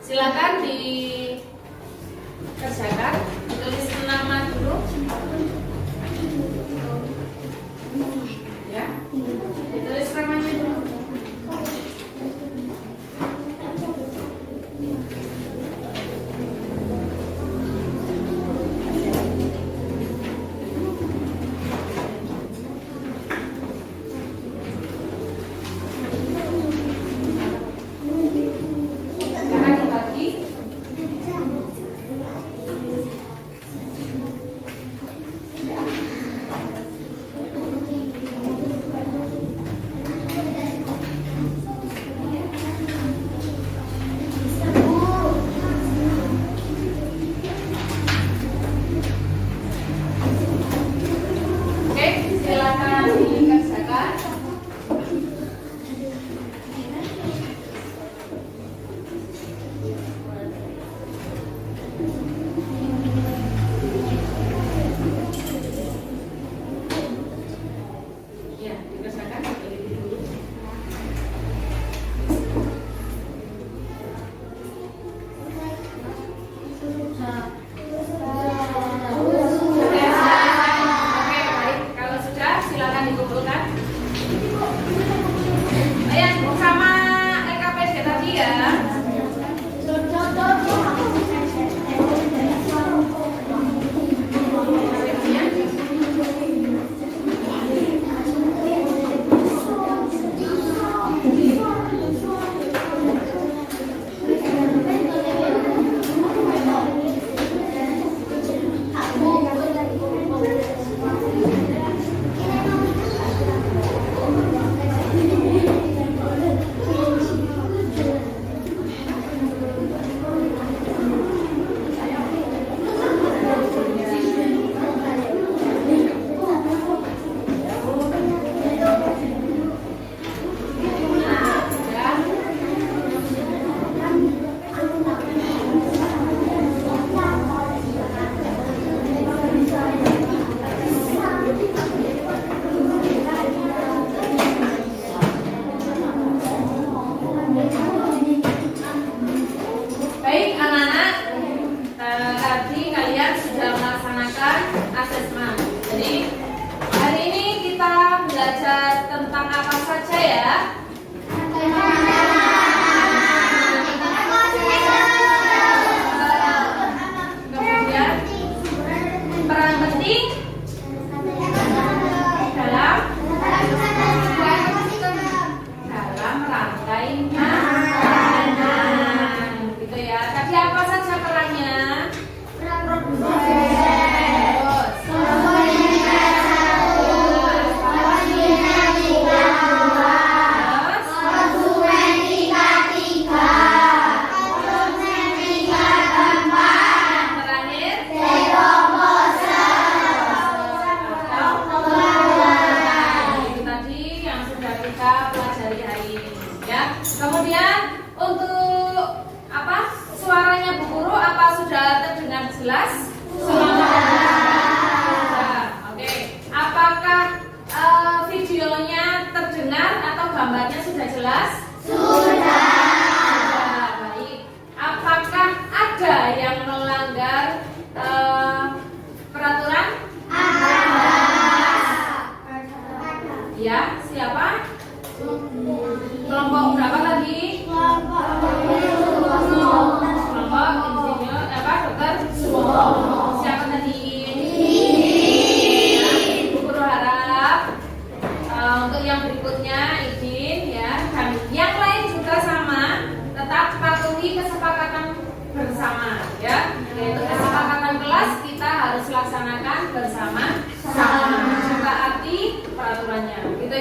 Silakan dikerjakan, ditulis nama dulu. Ya, ditulis namanya dulu.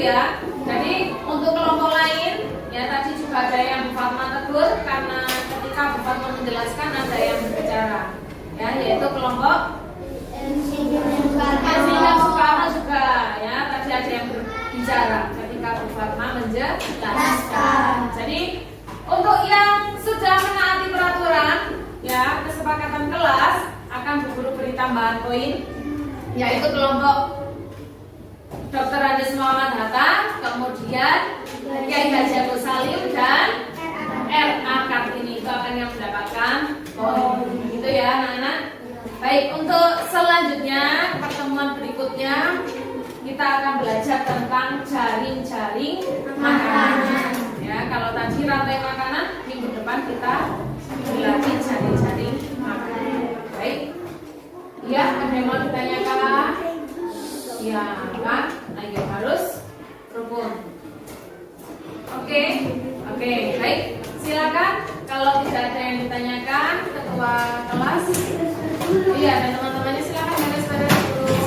ya. Jadi untuk kelompok lain ya tadi juga ada yang Bu Fatma tegur karena ketika Bu Fatma menjelaskan ada yang berbicara ya, yaitu kelompok Sehingga Soekarno juga ya tadi ada yang berbicara ketika Bu Fatma menjelaskan. Jadi untuk yang sudah menaati peraturan ya kesepakatan kelas akan Bu Guru beri tambahan poin, yaitu kelompok Dr. Andes Muhammad Hatta, kemudian Kiai Haji Agus Salim dan R.A. Kartini, itu akan yang mendapatkan poin. Gitu ya anak-anak. Baik, untuk selanjutnya pertemuan berikutnya kita akan belajar tentang jaring-jaring makanan. Ya, kalau tadi rantai makanan, minggu depan kita belajar jaring-jaring makanan. Baik. Ya, ada yang mau ditanyakan? Ya, kan? Ayo harus rukun. Oke, baik. Silakan kalau tidak ada yang ditanyakan, ketua kelas. Iya, dan teman-temannya silakan baris pada guru.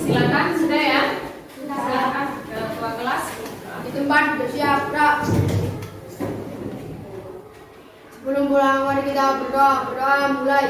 Silakan, sudah ya? Silakan ke ketua kelas. Di tempat bersiap, Kak. Sebelum pulang mari kita berdoa mulai.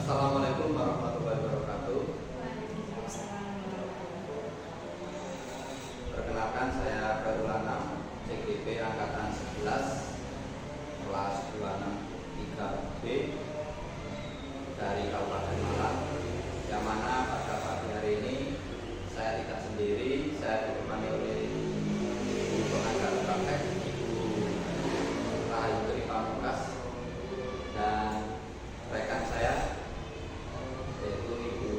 Assalamualaikum warahmatullahi wabarakatuh. Perkenalkan, saya Khairul Anam, CGP Angkatan 11 kelas 263B dari Kabupaten Malang, yang mana pada pagi hari ini saya tidak sendiri, saya ditemani oleh Ibu Pengajar Praktek, Ibu Rahayu Tri Pamungkas, dan rekan saya yaitu Ibu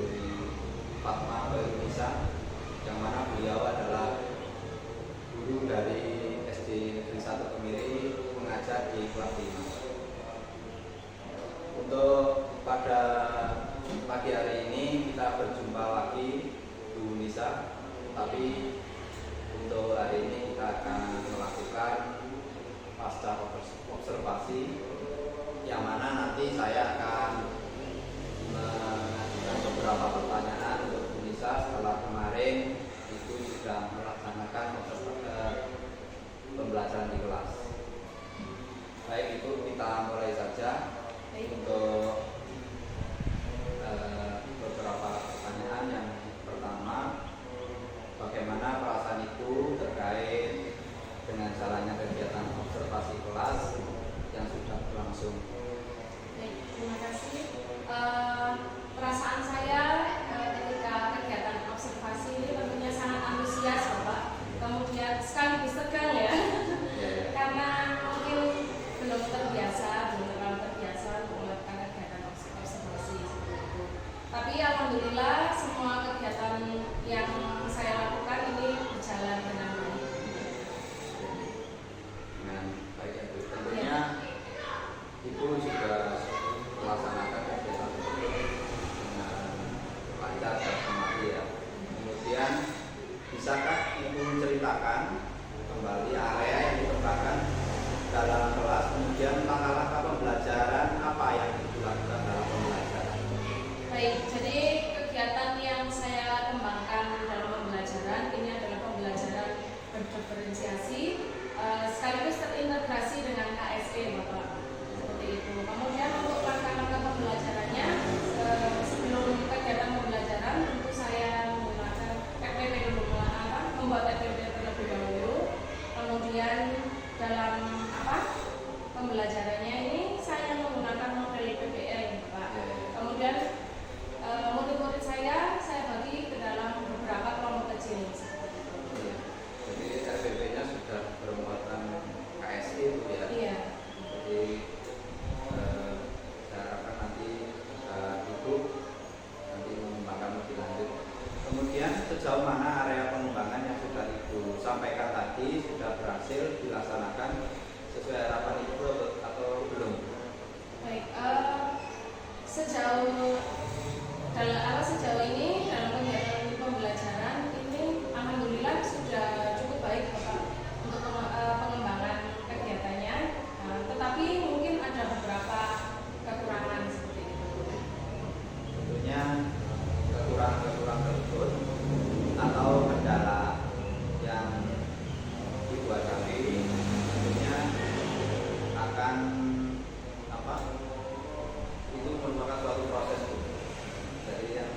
Fatma Indonesia, yang mana beliau adalah guru dari SD Negeri 1 Kemiri, mengajar di kelas 5. Untuk pada pagi hari ini kita berjumpa lagi Bu Nisa, tapi untuk hari ini kita akan melakukan pasca observasi, yang mana nanti saya akan mengajukan beberapa pertanyaan untuk Bu Nisa setelah kemarin itu sudah melaksanakan pembelajaran di kelas. Baik, itu kita mulai saja untuk beberapa pertanyaan. Yang pertama, bagaimana perasaan Ibu terkait dengan jalannya kegiatan observasi kelas yang sudah berlangsung? Baik, terima kasih. Perasaan saya ketika kegiatan observasi ini tentunya sangat antusias, Bapak. Kemudian sekaligus tegang ya, karena mungkin belum terlalu terbiasa untuk melakukan kegiatan observasi seperti itu. Tapi alhamdulillah semua kegiatan yang saya lakukan ini berjalan dengan baik. Dengan baik ya Bu. Tentunya Ibu sudah melaksanakan kegiatan tersebut dengan lancar dan semati ya. Kemudian bisakah Ibu menceritakan kembali area yang ditempatkan dalam kelas, kemudian langkah-langkah pembelajaran apa yang dilakukan dalam pembelajaran? Baik, jadi kegiatan yang saya kembangkan dalam pembelajaran ini adalah pembelajaran berdiferensiasi sekaligus terintegrasi dengan KSE, Bapak. Seperti itu. Kemudian untuk langkah-langkah pembelajarannya, sebelum kegiatan pembelajaran tentu saya menggunakan PPP dulu, membuat PPP terlebih dahulu. Kemudian dalam pembelajarannya ini saya menggunakan model PPL, Pak. Kemudian murid-murid saya bagi ke dalam beberapa kelompok kecil. Jadi RPP-nya sudah bermuatan KSI itu ya. Iya. Jadi saya harapkan nanti Ibu nanti mengembangkan lebih lanjut. Kemudian sejauh mana area pengembangan yang sudah Ibu sampaikan tadi sudah berhasil dilaksanakan sesuai harapan Ibu atau belum? Baik, sejauh ini dalam kegiatan pembelajaran ini alhamdulillah sudah cukup baik, Bapak, untuk pengembangan kegiatannya. Tetapi mungkin ada beberapa kekurangan seperti itu. Tentunya kekurangan tersebut atau kendala yang Ibu hadapi tentunya akan itu merupakan suatu proses. Jadi yang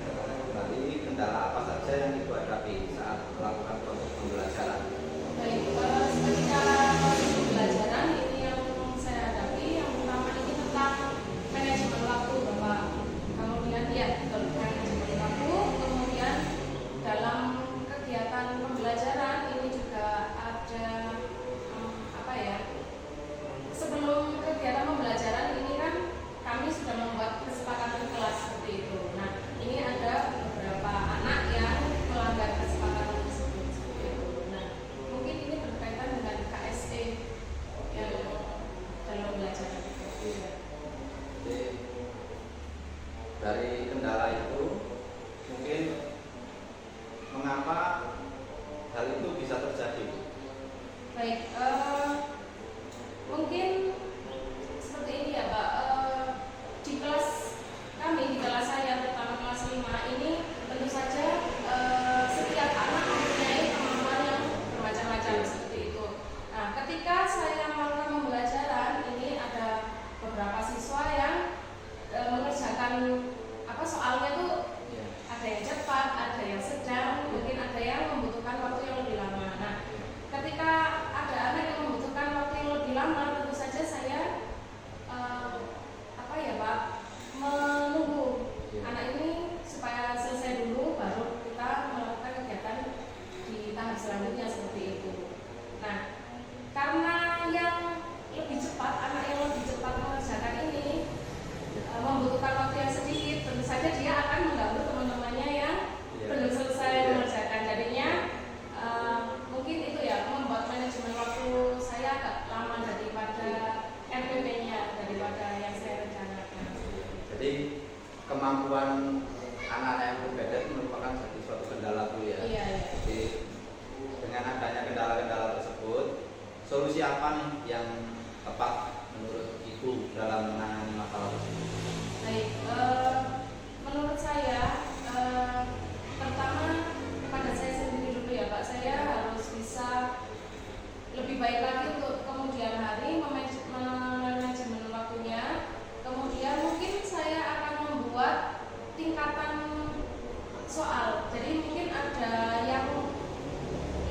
soal. Jadi mungkin ada yang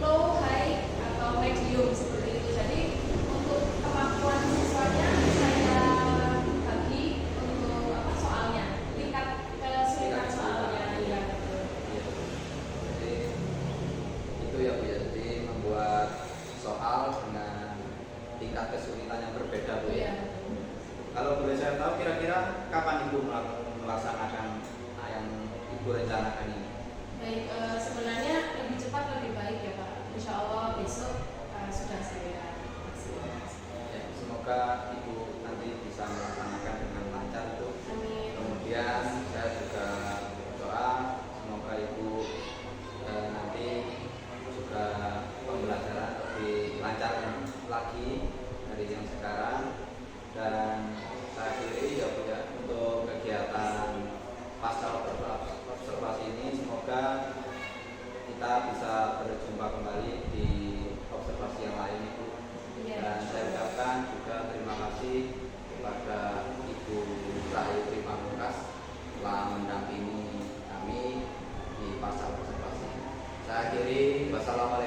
low, high atau medium seperti itu. Jadi untuk kemampuan siswanya saya bagi untuk soalnya, tingkat kesulitan soalnya. Iya betul. Jadi itu ya Bu ya. Jadi membuat soal dengan tingkat kesulitan yang berbeda Bu ya. Iya. Kalau boleh saya tahu kira-kira kapan Ibu melaksanakan yang Ibu rencanakan ini? Baik, sebenarnya lebih cepat lebih baik ya Pak. Insya Allah besok sudah saya laksanakan. Ya, semoga Ibu nanti bisa melaksanakan dengan lancar itu. Amin. Kemudian saya juga berdoa semoga Ibu nanti juga pembelajaran lebih lancar lagi dari yang sekarang. Dan saya pilih ya Bu ya, untuk kegiatan pasca observasi ini semoga kita bisa berjumpa kembali di observasi yang lain Ibu. Iya. Dan saya ucapkan juga terima kasih kepada Ibu Rahayu Tripamungkas telah mendampingi kami di pasca observasi. Saya akhiri, wassalamualaikum